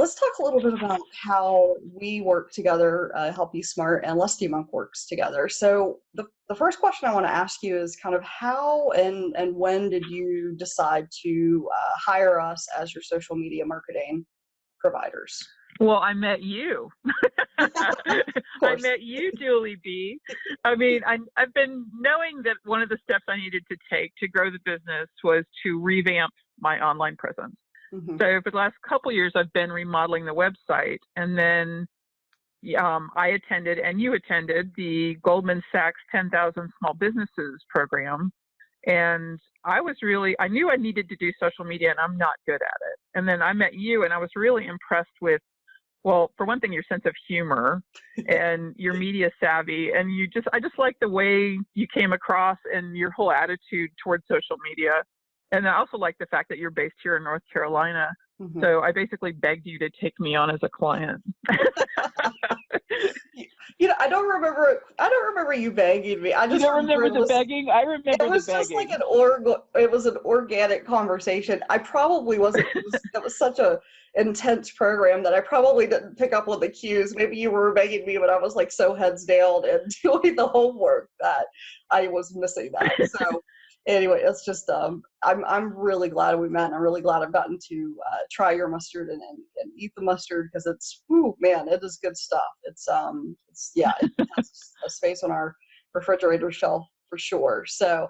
let's talk a little bit about how we work together, how BeeSmart and Lusty Monk works together. So the first question I want to ask you is kind of how and when did you decide to hire us as your social media marketing providers? Well, I met you. Of I course. met you, Julie B. I mean, I've been knowing that one of the steps I needed to take to grow the business was to revamp my online presence. Hmm. So for the last couple years, I've been remodeling the website, and then I attended and you attended the Goldman Sachs 10,000 Small Businesses program. And I knew I needed to do social media, and I'm not good at it. And then I met you, and I was really impressed with, well, for one thing, your sense of humor and your media savvy. And I just like the way you came across and your whole attitude towards social media. And I also like the fact that you're based here in North Carolina. Hmm. So I basically begged you to take me on as a client. I don't remember. I don't remember you begging me. I You just don't remember remember it the was. begging? I It remember the was just like begging. it was an organic conversation. I probably wasn't. It was such a intense program that I probably didn't pick up on the cues. Maybe you were begging me, but I was like so heads down and doing the homework that I was missing that. So anyway, it's just I'm really glad we met, and I'm really glad I've gotten to try your mustard and eat the mustard because it's, whew, man, it is good stuff. It's yeah, it has a space on our refrigerator shelf for sure. So